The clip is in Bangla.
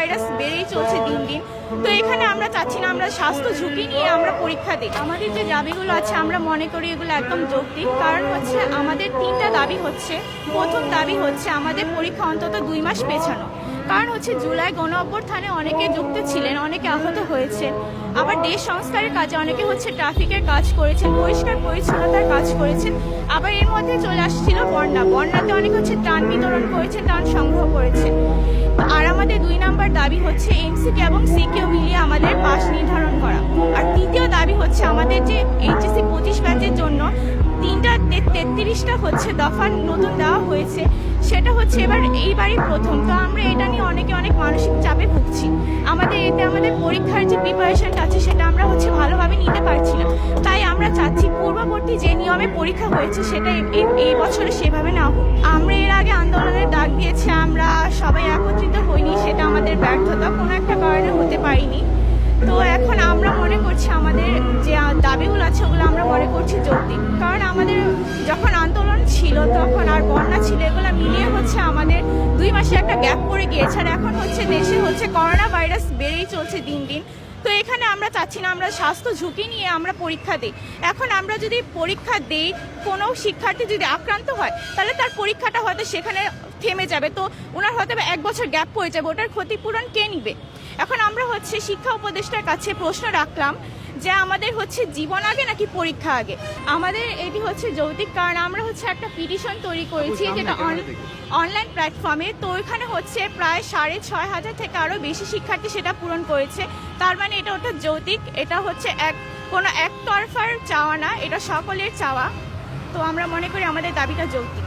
ভাইরাস বেড়েই চলছে দিন দিন। তো এখানে আমরা চাচ্ছি না আমরা স্বাস্থ্য ঝুঁকি নিয়ে আমরা পরীক্ষা দিই। আমাদের যে দাবিগুলো আছে আমরা মনে করি এগুলো একদম যৌক্তিক। কারণ হচ্ছে আমাদের 3টা দাবি হচ্ছে। প্রথম দাবি হচ্ছে আমাদের পরীক্ষা অন্তত 2 মাস পেছানো। কারণ হচ্ছে জুলাই গণ অভ্যুত্থানে অনেকে যুক্ত ছিলেন, অনেকে আহত হয়েছেন। আবার দেশ সংস্কারের কাজে অনেকে হচ্ছে ট্রাফিকের কাজ করেছেন, পরিষ্কার পরিচ্ছন্নতার কাজ করেছেন। আবার এর মধ্যে চলে আসছিল বন্যাতে অনেকে হচ্ছে ত্রাণ বিতরণ করেছেন, ত্রাণ সংগ্রহ করেছেন। আর আমাদের 2 নম্বর দাবি হচ্ছে এমসিকিউ এবং সিকিউ মিলিয়ে আমাদের পাস নির্ধারণ করা। আর তৃতীয় দাবি হচ্ছে আমাদের যে এইচএসসি 25 ব্যাচের জন্য 33টা হচ্ছে দফা নতুন দেওয়া হয়েছে, সেটা হচ্ছে এইবারই প্রথম। তো আমরা এটা নিয়ে অনেক মানসিক চাপে ভুগছি। আমাদের পরীক্ষার যে প্রিপারেশনটা আছে সেটা আমরা হচ্ছে ভালোভাবে নিতে পারছি না। তাই আমরা চাচ্ছি পূর্ববর্তী যে নিয়মে পরীক্ষা হয়েছে সেটা এই বছরে সেভাবে না হোক। আমরা এর আগে আন্দোলনের ডাক দিয়েছি, আমরা সবাই একত্রিত হইনি, সেটা আমাদের ব্যর্থতা, কোনো একটা কারণে হতে পারিনি। তো এখন আমরা মনে করছি আমাদের যে দাবিগুলো আছে ওগুলো আমরা মনে করছি যৌক্তিক। কারণ আমাদের যখন আন্দোলন ছিল তখন আর বন্যা ছিল, এগুলো মিলিয়ে হচ্ছে আমাদের 2 মাসে একটা গ্যাপ পড়ে গিয়েছে। আর এখন হচ্ছে দেশে হচ্ছে করোনা ভাইরাস বেড়েই চলছে দিন দিন। তো এখানে আমরা চাচ্ছি না আমরা স্বাস্থ্য ঝুঁকি নিয়ে আমরা পরীক্ষা দিই। এখন আমরা যদি পরীক্ষা দিই, কোনো শিক্ষার্থী যদি আক্রান্ত হয় তাহলে তার পরীক্ষাটা হয়তো সেখানে থেমে যাবে। তো ওনার হয়তো 1 বছর গ্যাপ পড়ে যাবে, ওটার ক্ষতিপূরণ কে নিবে? এখন আমরা হচ্ছে শিক্ষা উপদেষ্টার কাছে প্রশ্ন রাখলাম যে আমাদের হচ্ছে জীবন আগে নাকি পরীক্ষা আগে। আমাদের এটি হচ্ছে যৌক্তিক, কারণ আমরা হচ্ছে একটা পিটিশন তৈরি করেছি যেটা অনলাইন প্ল্যাটফর্মে। তো ওইখানে হচ্ছে প্রায় 6,500 থেকে আরও বেশি শিক্ষার্থী সেটা পূরণ করেছে। তার মানে ওটা যৌক্তিক, এটা হচ্ছে কোনো একতরফার চাওয়া না, এটা সকলের চাওয়া। তো আমরা মনে করি আমাদের দাবিটা যৌক্তিক।